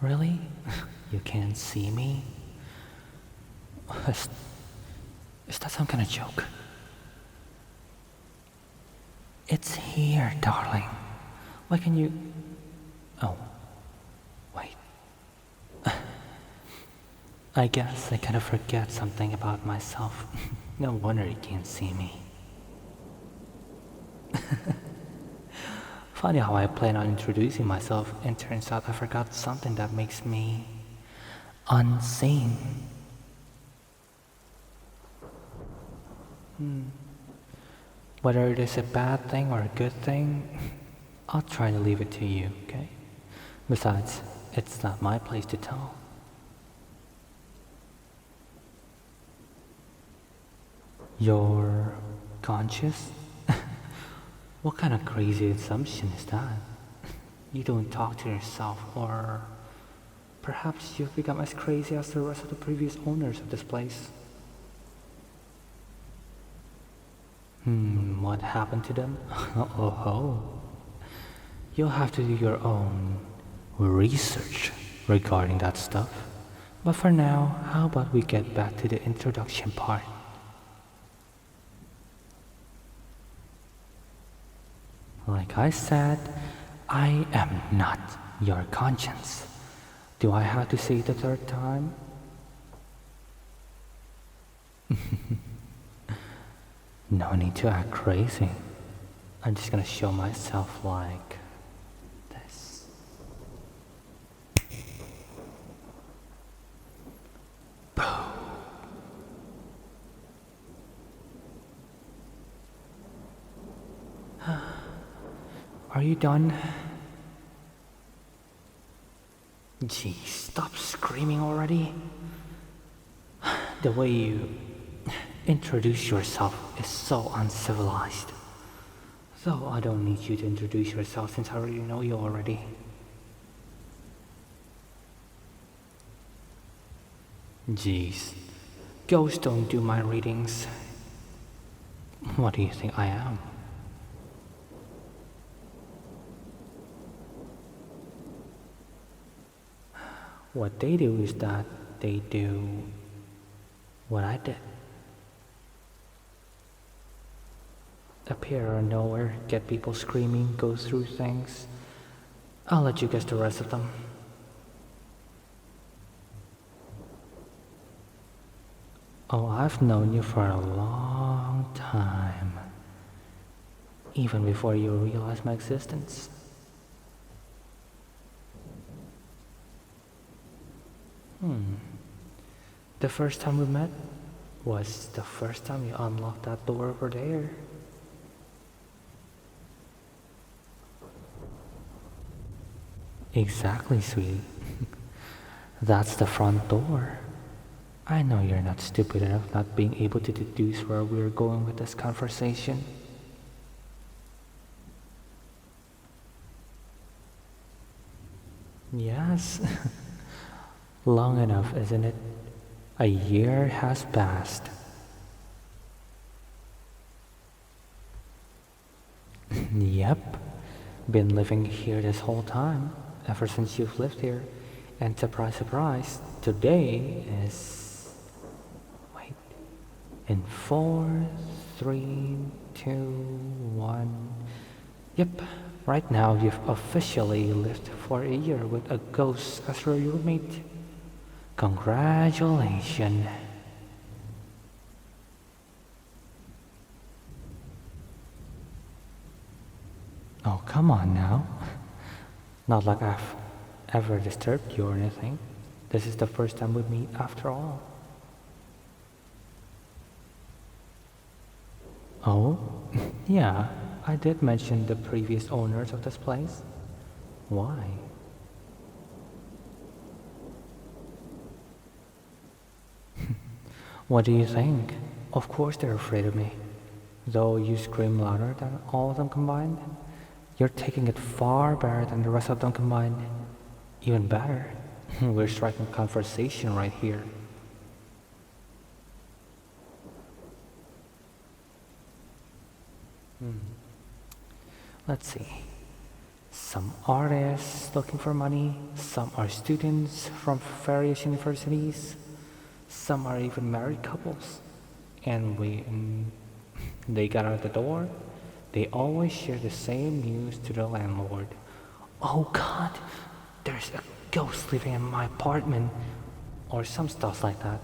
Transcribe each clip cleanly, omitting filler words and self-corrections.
Really? You can't see me? Is, is that some kind of joke? It's here, darling. Why can you... Oh, wait. I guess I kind of forget something about myself. No wonder you can't see me. Funny how I plan on introducing myself and turns out I forgot something that makes me unseen. Whether it is a bad thing or a good thing, I'll try to leave it to you, okay? Besides, it's not my place to tell. You're conscious? What kind of crazy assumption is that? You don't talk to yourself, or perhaps you've become as crazy as the rest of the previous owners of this place. What happened to them? Oh, you'll have to do your own research regarding that stuff. But for now, how about we get back to the introduction part? Like I said, I am not your conscience. Do I have to say it the third time? No need to act crazy. I'm just gonna show myself like this. Boom. Are you done? Gee, stop screaming already. The way you introduce yourself is so uncivilized. Though I don't need you to introduce yourself since I already know you already. Jeez, ghosts don't do my readings. What do you think I am? What they do is that they do what I did. Appear out of nowhere, get people screaming, go through things. I'll let you guess the rest of them. Oh, I've known you for a long time. Even before you realized my existence. The first time we met was the first time you unlocked that door over there. Exactly, sweetie. That's the front door. I know you're not stupid enough not being able to deduce where we're going with this conversation. Yes. Long enough, isn't it? A year has passed. Yep. Been living here this whole time, ever since you've lived here. And surprise, surprise, today is... Wait. In 4, 3, 2, 1... Yep. Right now, you've officially lived for a year with a ghost as your roommate. Congratulations. Oh, come on now. Not like I've ever disturbed you or anything. This is the first time we meet after all. Oh, yeah, I did mention the previous owners of this place. Why? What do you think? Of course they're afraid of me. Though you scream louder than all of them combined, you're taking it far better than the rest of them combined. Even better. We're striking conversation right here. Let's see. Some artists looking for money, some are students from various universities, some are even married couples. And when they got out the door, they always share the same news to the landlord. Oh God, there's a ghost living in my apartment, or some stuff like that.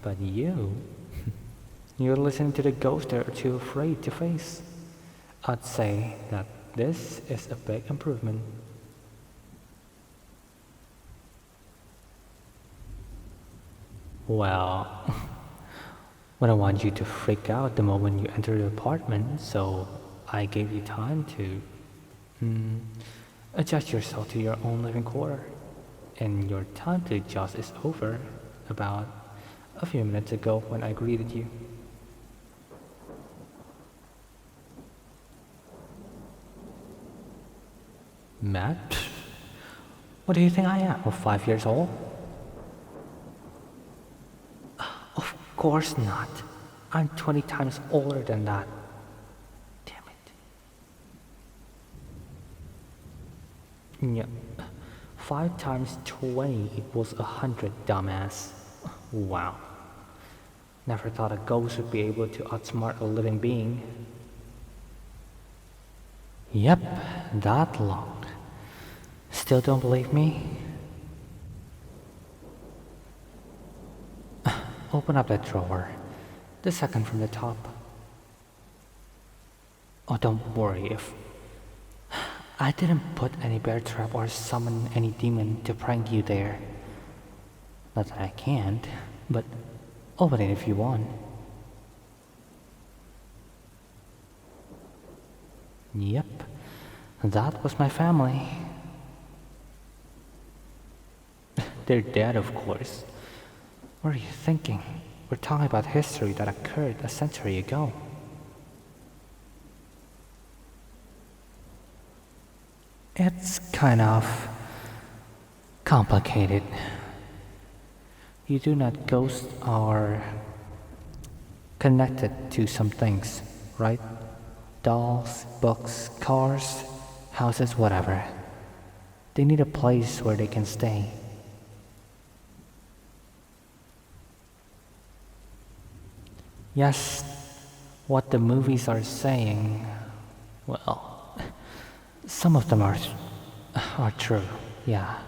But you're listening to the ghost they're too afraid to face. I'd say that this is a big improvement. Well, we don't want you to freak out the moment you enter the apartment, so I gave you time to adjust yourself to your own living quarter. And your time to adjust is over about a few minutes ago when I greeted you. Matt? What do you think I am? 5 years old? Of course not. I'm 20 times older than that. Damn it. Yeah. 5 times 20 equals 100, dumbass. Wow. Never thought a ghost would be able to outsmart a living being. Yep, that long. Still don't believe me? Open up that drawer. The second from the top. Oh, don't worry if I didn't put any bear trap or summon any demon to prank you there. Not that I can't, but open it if you want. Yep, that was my family. They're dead, of course. What are you thinking? We're talking about history that occurred a century ago. It's kind of complicated. You do not ghosts are connected to some things, right? Dolls, books, cars, houses, whatever. They need a place where they can stay. Yes, what the movies are saying, well, some of them are true, yeah.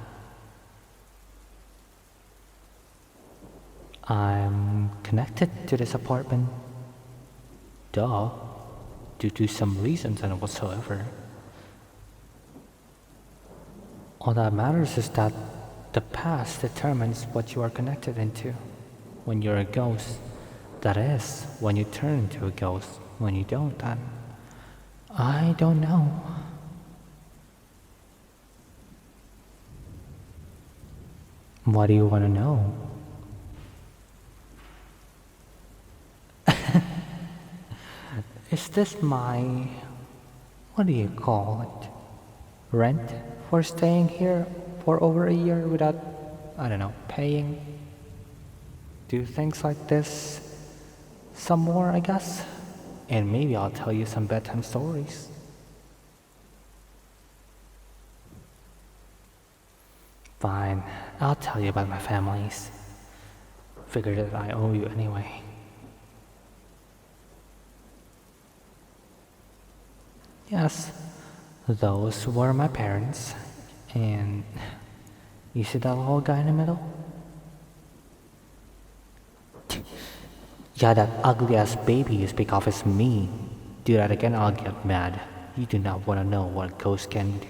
I'm connected to this apartment. Duh. Due to some reasons and whatsoever. All that matters is that the past determines what you are connected into. When you're a ghost, that is, when you turn into a ghost. When you don't, then I don't know. What do you want to know? Is this my, what do you call it, rent for staying here for over a year without, I don't know, paying? Do things like this some more, I guess? And maybe I'll tell you some bedtime stories. Fine, I'll tell you about my families. Figured that I owe you anyway. Yes, those were my parents. And you see that little guy in the middle? Yeah, that ugly ass baby you speak of is me. Do that again, I'll get mad. You do not want to know what ghosts can do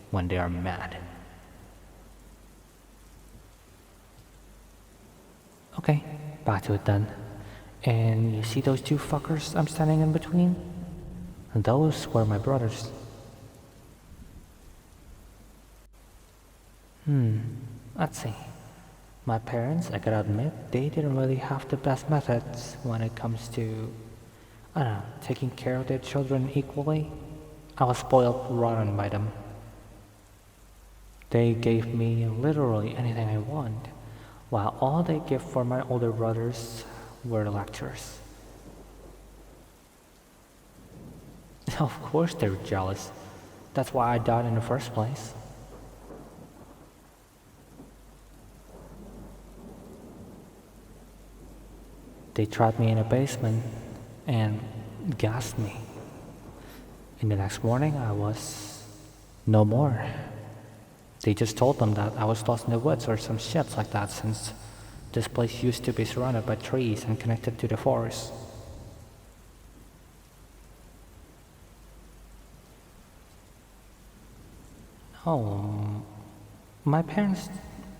when they are mad. Okay, back to it then. And you see those two fuckers I'm standing in between? Those were my brothers. Let's see. My parents, I gotta admit, they didn't really have the best methods when it comes to, I don't know, taking care of their children equally. I was spoiled rotten by them. They gave me literally anything I want, while all they give for my older brothers were lectures. Of course they're jealous. That's why I died in the first place. They trapped me in a basement and gassed me. And the next morning, I was no more. They just told them that I was lost in the woods or some shit like that, since this place used to be surrounded by trees and connected to the forest. Oh, my parents,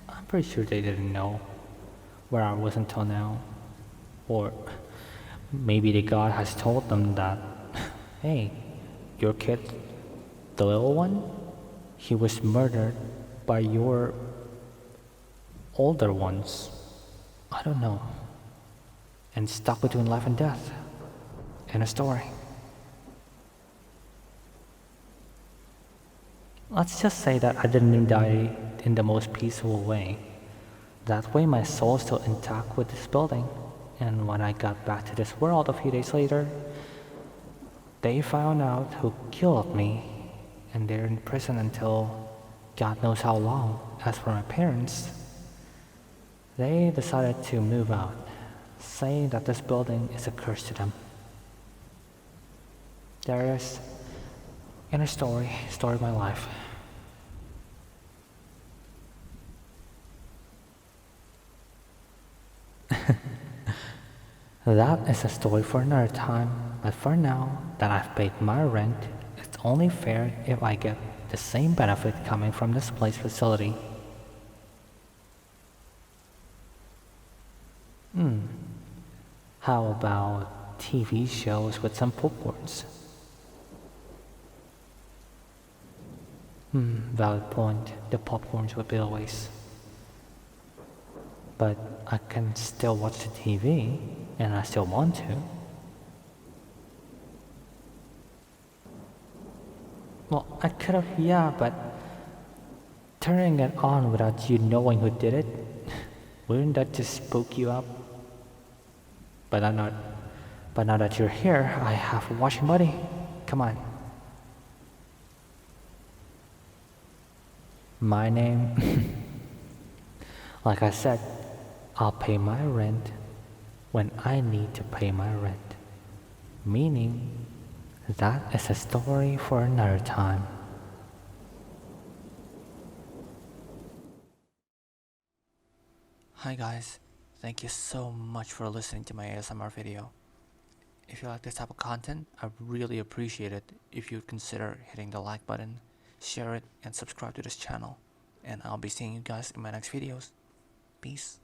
I'm pretty sure they didn't know where I was until now. Or maybe the God has told them that, hey, your kid, the little one, he was murdered by your older ones. I don't know. And stuck between life and death. In a story. Let's just say that I didn't die in the most peaceful way. That way my soul is still intact with this building. And when I got back to this world a few days later, they found out who killed me, and they're in prison until God knows how long. As for my parents, they decided to move out, saying that this building is a curse to them. There is, in a story of my life. That is a story for another time, but for now that I've paid my rent, it's only fair if I get the same benefit coming from this place facility. How about TV shows with some popcorns? Valid point, the popcorns would be a waste. But I can still watch the TV, and I still want to. Well, I could have, yeah, but turning it on without you knowing who did it, wouldn't that just spook you up? But now that you're here, I have a watching buddy. Come on. My name, like I said, I'll pay my rent when I need to pay my rent. Meaning, that is a story for another time. Hi guys, thank you so much for listening to my ASMR video. If you like this type of content, I really appreciate it if you'd consider hitting the like button, share it, and subscribe to this channel. And I'll be seeing you guys in my next videos. Peace.